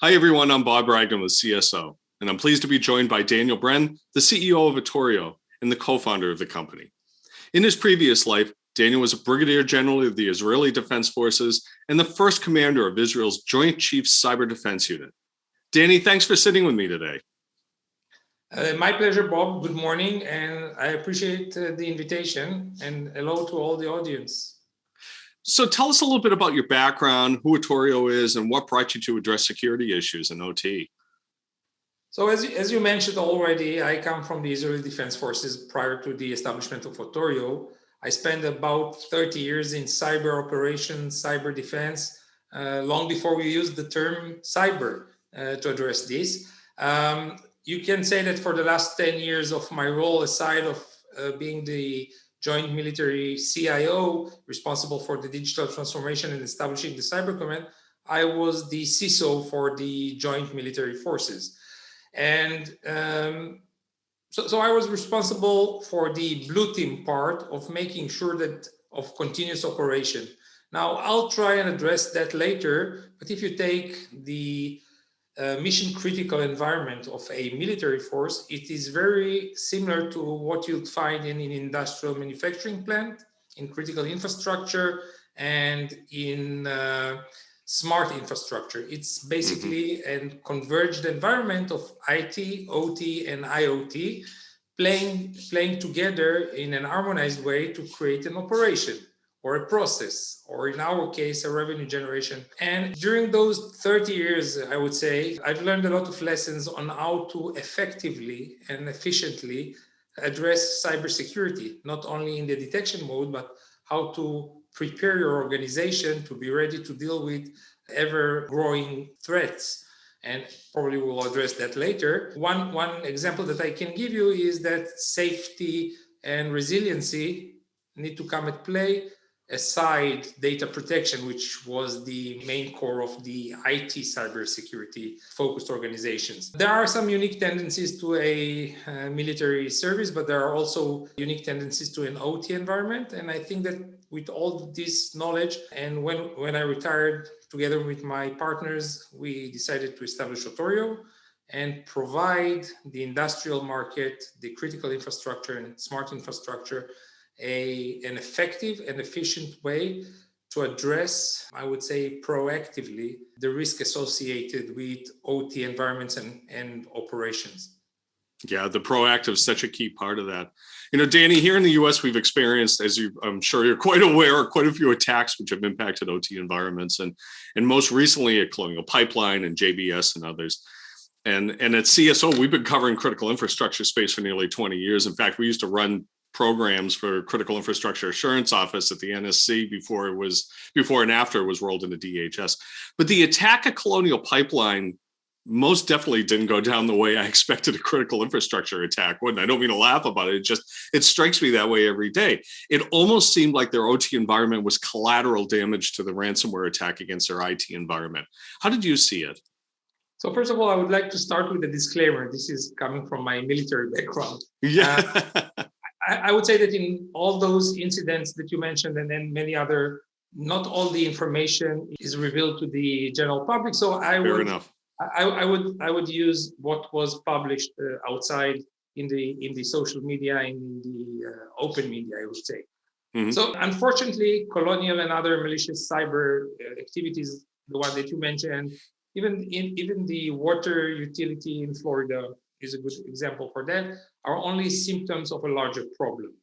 Hi, everyone. I'm Bob Bragdon with CSO, and I'm pleased to be joined by Daniel Bren, the CEO of Itorio and the co-founder of the company. In his previous life, Daniel was a brigadier general of the Israeli Defense Forces and the first commander of Israel's Joint Chiefs Cyber Defense Unit. Danny, thanks for sitting with me today. My pleasure, Bob. Good morning, and I appreciate the invitation, and hello to all the audience. So tell us a little bit about your background, who Itorio is, and what brought you to address security issues in OT. So as you mentioned already, I come from the Israeli Defense Forces prior to the establishment of Itorio. I spent about 30 years in cyber operations, cyber defense, long before we used the term cyber to address this. You can say that for the last 10 years of my role, aside of being the Joint Military CIO, responsible for the digital transformation and establishing the Cyber Command, I was the CISO for the Joint Military Forces. And so I was responsible for the blue team part of making sure that of continuous operation. Now, I'll try and address that later, but if you take the mission critical environment of a military force, it is very similar to what you'd find in an industrial manufacturing plant, in critical infrastructure, and in smart infrastructure. It's basically a converged environment of IT, OT, and IoT playing together in an harmonized way to create an operation or a process, or in our case, a revenue generation. And during those 30 years, I would say, I've learned a lot of lessons on how to effectively and efficiently address cybersecurity, not only in the detection mode, but how to prepare your organization to be ready to deal with ever-growing threats. And probably we'll address that later. One example that I can give you is that safety and resiliency need to come at play aside data protection, which was the main core of the IT cybersecurity focused organizations. There are some unique tendencies to a military service, but there are also unique tendencies to an OT environment. And I think that with all this knowledge, and when I retired together with my partners, we decided to establish Itorio and provide the industrial market, the critical infrastructure and smart infrastructure, an effective and efficient way to address, I would say, proactively the risk associated with OT environments and operations. Yeah, the proactive is such a key part of that. You know, Danny, here in the US, we've experienced, as I'm sure you're quite aware, quite a few attacks which have impacted OT environments, and most recently at Colonial Pipeline and JBS and others. And at CSO, we've been covering critical infrastructure space for nearly 20 years. In fact, we used to run programs for Critical Infrastructure Assurance Office at the NSC before and after it was rolled into DHS. But the attack at Colonial Pipeline most definitely didn't go down the way I expected a critical infrastructure attack would. And I don't mean to laugh about it. It strikes me that way every day. It almost seemed like their OT environment was collateral damage to the ransomware attack against their IT environment. How did you see it? So first of all, I would like to start with a disclaimer. This is coming from my military background. Yeah. I would say that in all those incidents that you mentioned, and then many other, not all the information is revealed to the general public. So Fair enough. I would use what was published outside in the social media and in the open media, I would say. Mm-hmm. So unfortunately, Colonial and other malicious cyber activities, the one that you mentioned, even the water utility in Florida is a good example for that, are only symptoms of a larger problem.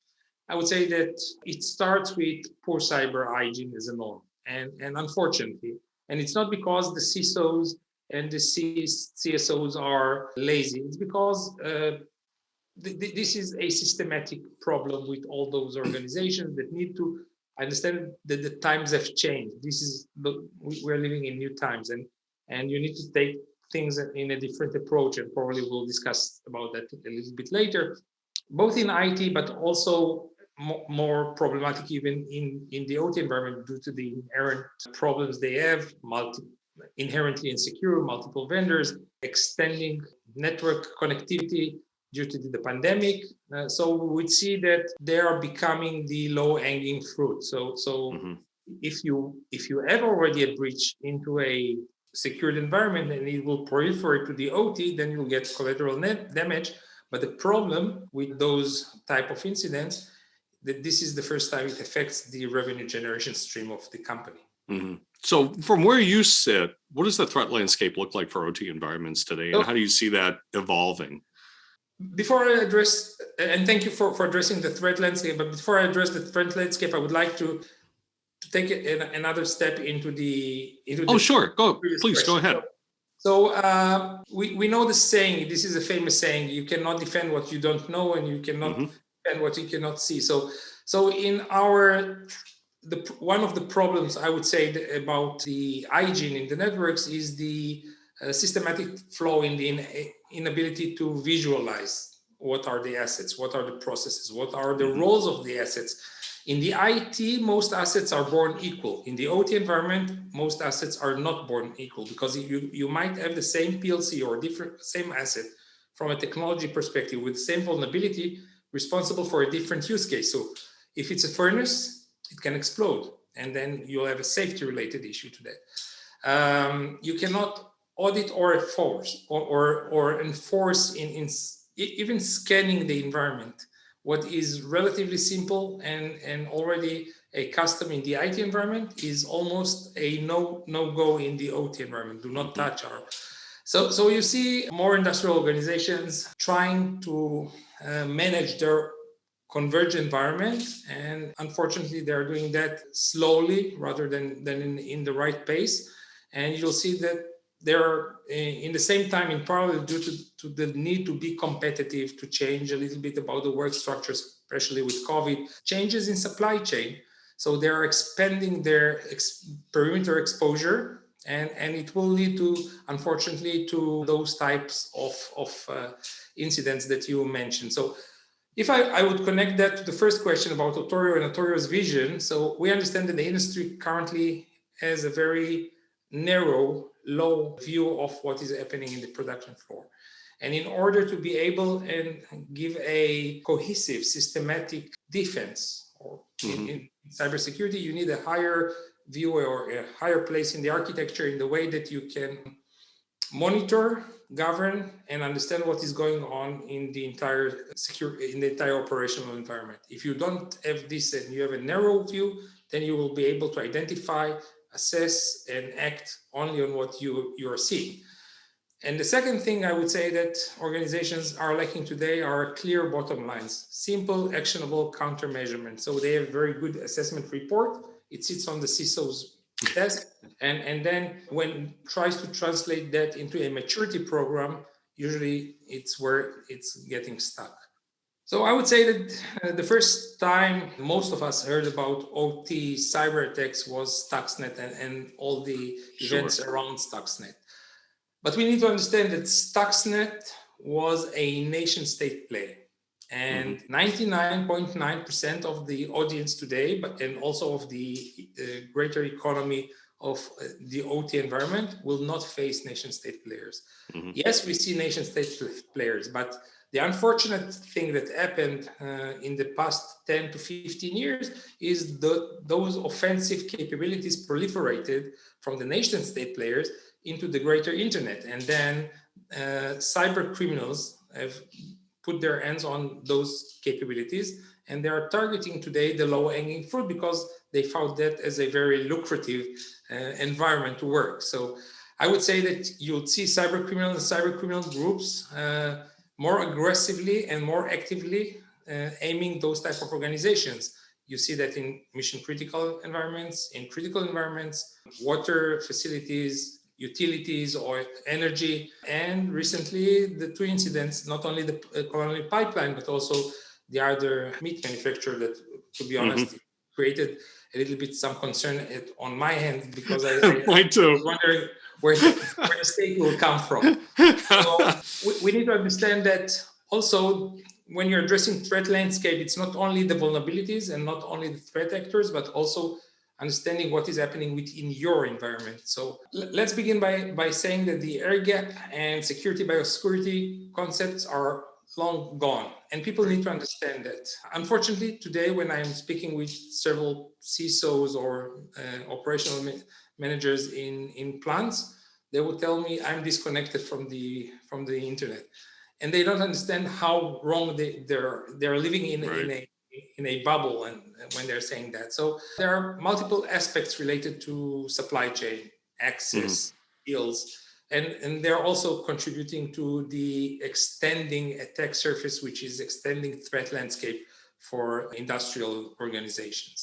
I would say that it starts with poor cyber hygiene as a norm, and unfortunately, and it's not because the CISOs and the CSOs are lazy. It's because this is a systematic problem with all those organizations that need to understand that the times have changed. We're living in new times, and you need to take things in a different approach, and probably we'll discuss about that a little bit later, both in IT, but also more problematic even in the OT environment due to the inherent problems they have, inherently insecure, multiple vendors, extending network connectivity due to the pandemic. So we would see that they are becoming the low-hanging fruit. So mm-hmm. if you have already a breach into a secured environment and it will proliferate to the OT, then you'll get collateral damage. But the problem with those type of incidents, that this is the first time it affects the revenue generation stream of the company. Mm-hmm. So from where you sit, what does the threat landscape look like for OT environments today? And how do you see that evolving? Before I address, and thank you for addressing the threat landscape, but before I address the threat landscape, I would like to take another step into the Sure, please go ahead. So we know the saying, this is a famous saying, you cannot defend what you don't know and you cannot defend what you cannot see. So in one of the problems I would say about the hygiene in the networks is the systematic flaw in the inability to visualize what are the assets, what are the processes, what are the roles of the assets. In the IT, most assets are born equal. In the OT environment, most assets are not born equal because you might have the same PLC or same asset from a technology perspective with the same vulnerability responsible for a different use case. So if it's a furnace, it can explode and then you'll have a safety related issue to that. You cannot audit or enforce or enforce in even scanning the environment. What is relatively simple and already a custom in the IT environment is almost a no-go in the OT environment. Do not touch our. So you see more industrial organizations trying to manage their converged environment, and unfortunately they're doing that slowly rather than in the right pace. And you'll see that they're in the same time in parallel due to the need to be competitive, to change a little bit about the work structures, especially with COVID, changes in supply chain. So they're expanding their perimeter exposure, and it will lead to, unfortunately, to those types of incidents that you mentioned. So if I would connect that to the first question about Otorio and Otorio's vision, so we understand that the industry currently has a very narrow, low view of what is happening in the production floor. And in order to be able and give a cohesive, systematic defense or in cybersecurity, you need a higher view or a higher place in the architecture in the way that you can monitor, govern, and understand what is going on in the entire operational environment. If you don't have this and you have a narrow view, then you will be able to identify, assess, and act only on what you are seeing. And the second thing I would say that organizations are lacking today are clear bottom lines, simple, actionable countermeasurement. So they have very good assessment report. It sits on the CISO's desk. And then when tries to translate that into a maturity program, usually it's where it's getting stuck. So I would say that the first time most of us heard about OT cyber attacks was Stuxnet and all the events around Stuxnet. But we need to understand that Stuxnet was a nation state play. And 99.9% of the audience today, and also of the greater economy of the OT environment will not face nation state players. Yes, we see nation state players, but the unfortunate thing that happened in the past 10 to 15 years is those offensive capabilities proliferated from the nation state players into the greater internet. And then cyber criminals have put their hands on those capabilities, and they are targeting today the low-hanging fruit because they found that as a very lucrative environment to work. So I would say that you'll see cyber criminal groups more aggressively and more actively aiming those type of organizations. You see that in mission critical environments, in critical environments, water facilities, utilities or energy. And recently the two incidents, not only the Colonial Pipeline, but also the other meat manufacturer that, to be honest, created a little bit some concern on my hand because I was wondering where the state will come from. So we need to understand that also when you're addressing threat landscape, it's not only the vulnerabilities and not only the threat actors, but also understanding what is happening within your environment. So let's begin by saying that the air gap and security biosecurity concepts are long gone, and people need to understand that. Unfortunately, today, when I'm speaking with several CISOs or operational managers in plants, they would tell me I'm disconnected from the internet, and they don't understand how wrong they're living in a bubble, and when they're saying that. So there are multiple aspects related to supply chain access, skills, and they're also contributing to the extending attack surface, which is extending threat landscape for industrial organizations.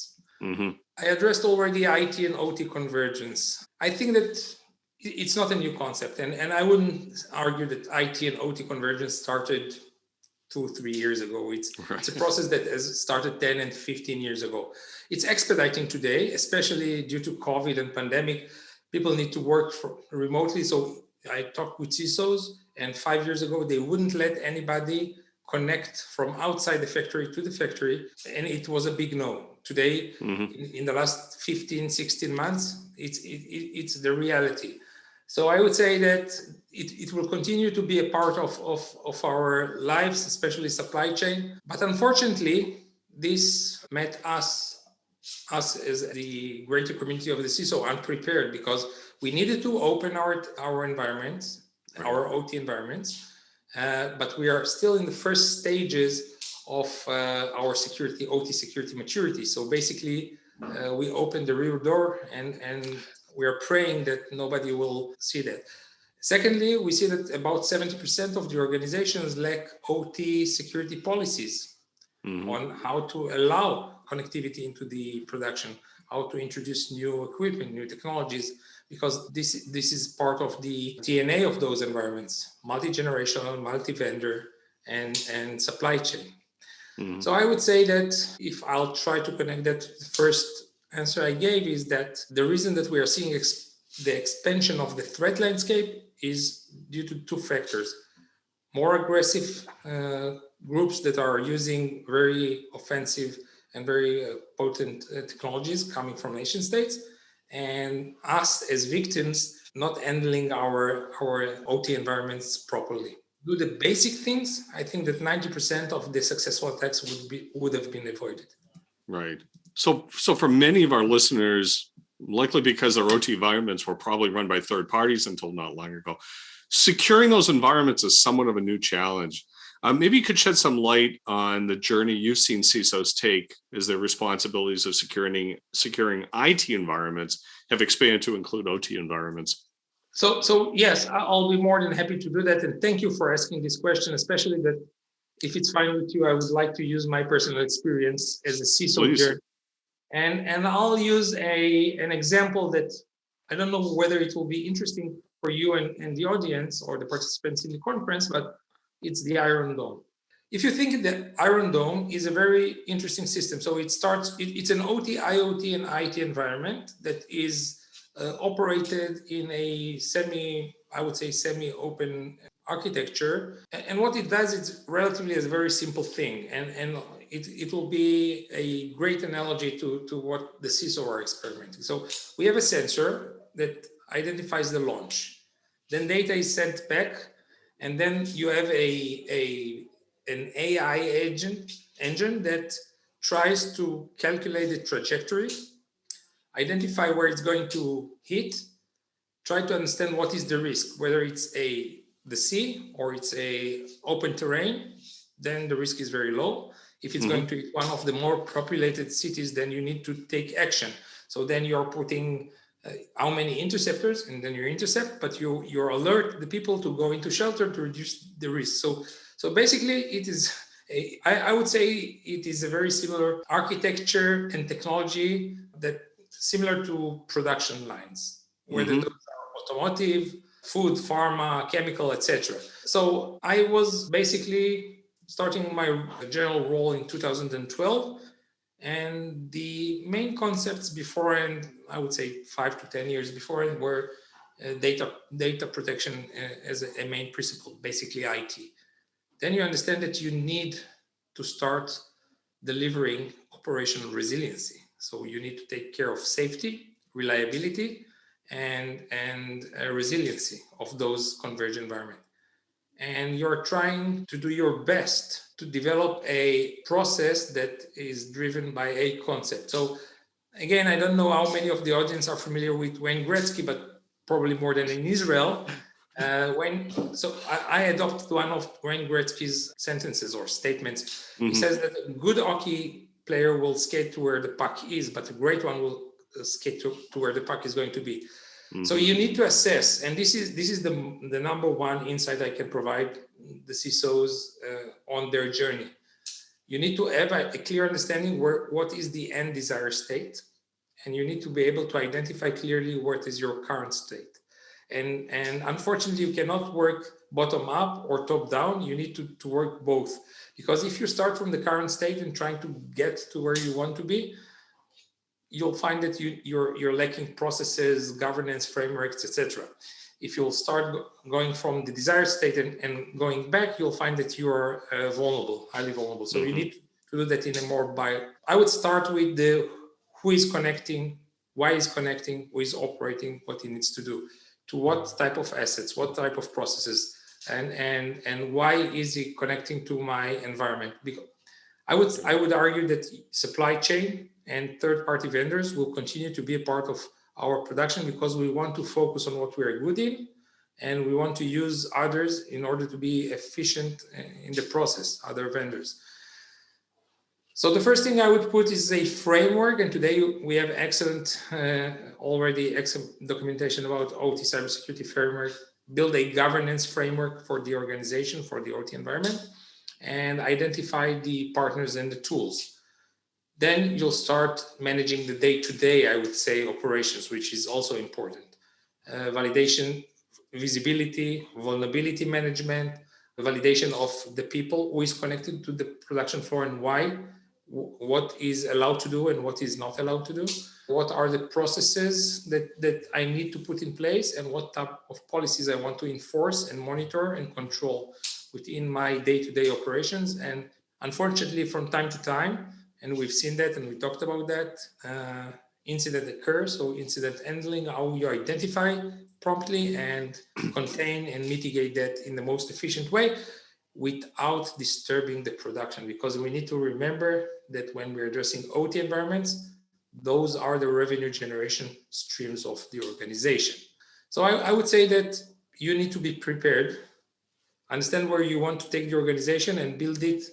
I addressed already IT and OT convergence. I think that it's not a new concept, and I wouldn't argue that IT and OT convergence started 2-3 years ago. It's a process that has started 10 and 15 years ago. It's expediting today, especially due to COVID and pandemic. People need to work remotely. So I talked with CISOs, and 5 years ago, they wouldn't let anybody connect from outside the factory to the factory, and it was a big no. Today, in the last 15, 16 months, it's the reality. So I would say that it will continue to be a part of our lives, especially supply chain. But unfortunately, this met us as the greater community of the CISO unprepared, because we needed to open our environments, our OT environments, but we are still in the first stages of our OT security maturity. So basically, we opened the rear door, and we are praying that nobody will see that. Secondly, we see that about 70% of the organizations lack OT security policies on how to allow connectivity into the production, how to introduce new equipment, new technologies, because this is part of the DNA of those environments: multi-generational, multi-vendor, and supply chain. So I would say that if I'll try to connect that to the first answer I gave, is that the reason that we are seeing the expansion of the threat landscape is due to two factors: more aggressive groups that are using very offensive and very potent technologies coming from nation states, and us as victims not handling our OT environments properly. Do the basic things, I think that 90% of the successful attacks would have been avoided. Right. So for many of our listeners, likely because their OT environments were probably run by third parties until not long ago, securing those environments is somewhat of a new challenge. Maybe you could shed some light on the journey you've seen CISOs take as their responsibilities of securing IT environments have expanded to include OT environments. So yes, I'll be more than happy to do that. And thank you for asking this question, especially that if it's fine with you, I would like to use my personal experience as a CISO journey. And I'll use an example that I don't know whether it will be interesting for you and the audience or the participants in the conference, but it's the Iron Dome. If you think that Iron Dome is a very interesting system. So it's an OT, IoT, and IT environment that is operated in a semi-open architecture. And what it does is relatively a very simple thing. And it will be a great analogy to what the CISO are experimenting. So we have a sensor that identifies the launch. Then data is sent back, and then you have an AI engine that tries to calculate the trajectory, identify where it's going to hit, try to understand what is the risk, whether it's the sea or it's a open terrain, then the risk is very low. If it's going to hit one of the more populated cities, then you need to take action. So then you're putting how many interceptors, and then you intercept, but you alert the people to go into shelter to reduce the risk. So basically, it is I would say it is a very similar architecture and technology that similar to production lines, whether those are automotive, food, pharma, chemical, etc. So I was basically starting my general role in 2012. And the main concepts before, and I would say 5 to 10 years before, were data protection as a main principle, basically IT. Then you understand that you need to start delivering operational resiliency. So you need to take care of safety, reliability, and resiliency of those converged environments. And you're trying to do your best to develop a process that is driven by a concept. So again, I don't know how many of the audience are familiar with Wayne Gretzky, but probably more than in Israel. I adopted one of Wayne Gretzky's sentences or statements. He says that a good hockey player will skate to where the puck is, but a great one will skate to where the puck is going to be. So you need to assess, and this is the number one insight I can provide the CISOs on their journey. You need to have a clear understanding what is the end desired state, and you need to be able to identify clearly what is your current state. And unfortunately, you cannot work bottom up or top down. You need to work both, because if you start from the current state and trying to get to where you want to be, you'll find that you're lacking processes, governance frameworks, etc. If you'll start going from the desired state and going back, you'll find that you are vulnerable, highly vulnerable. So you need to do that in a more I would start with the who is connecting, why is connecting, who is operating, what he needs to do, to what type of assets, what type of processes, and why is he connecting to my environment? Because I would argue that supply chain and third-party vendors will continue to be a part of our production, because we want to focus on what we are good in, and we want to use others in order to be efficient in the process, other vendors. So the first thing I would put is a framework, and today we have already excellent documentation about OT cybersecurity framework. Build a governance framework for the organization, for the OT environment, and identify the partners and the tools. Then you'll start managing the day-to-day, I would say, operations, which is also important. Validation, visibility, vulnerability management, the validation of the people who is connected to the production floor and why, what is allowed to do and what is not allowed to do. What are the processes that I need to put in place, and what type of policies I want to enforce and monitor and control within my day-to-day operations. And unfortunately, from time to time, and we've seen that, and we talked about that, incident occurs. So incident handling, how you identify promptly and contain and mitigate that in the most efficient way without disturbing the production. Because we need to remember that when we're addressing OT environments, those are the revenue generation streams of the organization. So I would say that you need to be prepared, understand where you want to take the organization, and build it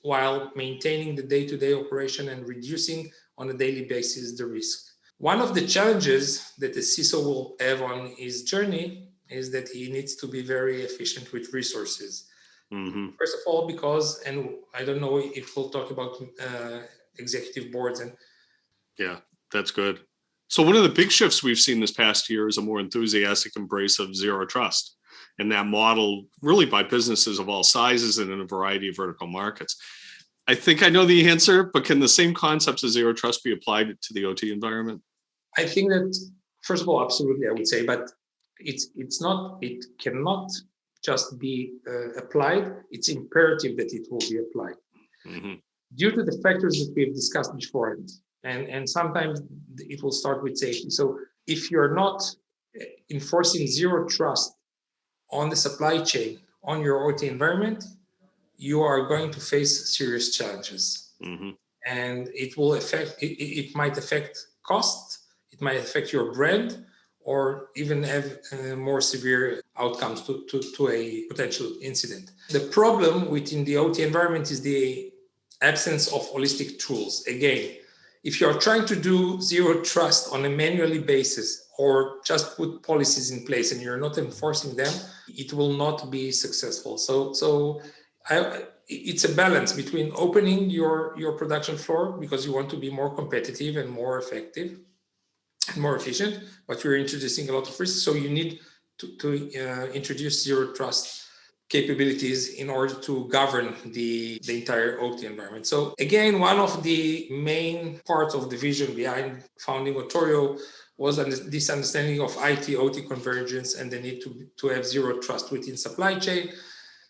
while maintaining the day-to-day operation and reducing on a daily basis the risk. One of the challenges that the CISO will have on his journey is that he needs to be very efficient with resources. First of all, because, and I don't know if we'll talk about executive boards and... Yeah, that's good. So one of the big shifts we've seen this past year is a more enthusiastic embrace of zero trust. And that model really by businesses of all sizes and in a variety of vertical markets. I think I know the answer, but can the same concepts of zero trust be applied to the OT environment? I think that, first of all, absolutely, I would say, but it cannot just be applied. It's imperative that it will be applied. Due to the factors that we've discussed before, and sometimes it will start with safety. So if you're not enforcing zero trust on the supply chain, on your OT environment, you are going to face serious challenges. And it might affect cost, it might affect your brand, or even have more severe outcomes to a potential incident. The problem within the OT environment is the absence of holistic tools. Again, if you're trying to do zero trust on a manually basis, or just put policies in place and you're not enforcing them, it will not be successful. It's a balance between opening your production floor because you want to be more competitive and more effective and more efficient, but you're introducing a lot of risks. So you need to introduce zero trust capabilities in order to govern the entire OT environment. So again, one of the main parts of the vision behind founding Otorio was this understanding of IT-OT convergence and the need to have zero trust within supply chain.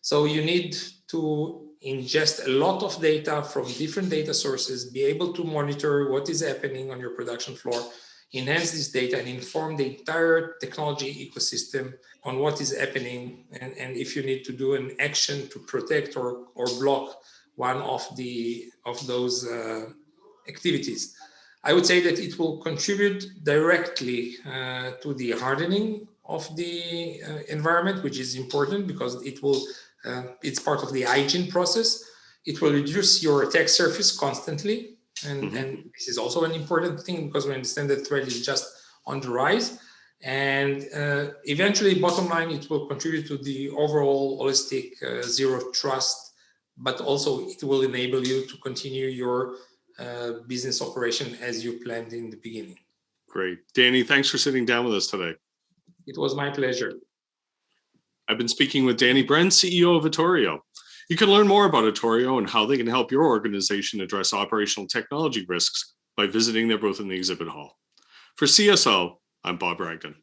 So you need to ingest a lot of data from different data sources, be able to monitor what is happening on your production floor, enhance this data and inform the entire technology ecosystem on what is happening, and if you need to do an action to protect or block one of those activities. I would say that it will contribute directly to the hardening of the environment, which is important because it's part of the hygiene process. It will reduce your attack surface constantly. And this is also an important thing because we understand that threat is just on the rise. And eventually, bottom line, it will contribute to the overall holistic zero trust, but also it will enable you to continue your business operation as you planned in the beginning. Great. Danny, thanks for sitting down with us today. It was my pleasure. I've been speaking with Danny Bren, CEO of Atorio. You can learn more about Atorio and how they can help your organization address operational technology risks by visiting their booth in the exhibit hall. For CSO, I'm Bob Bragdon.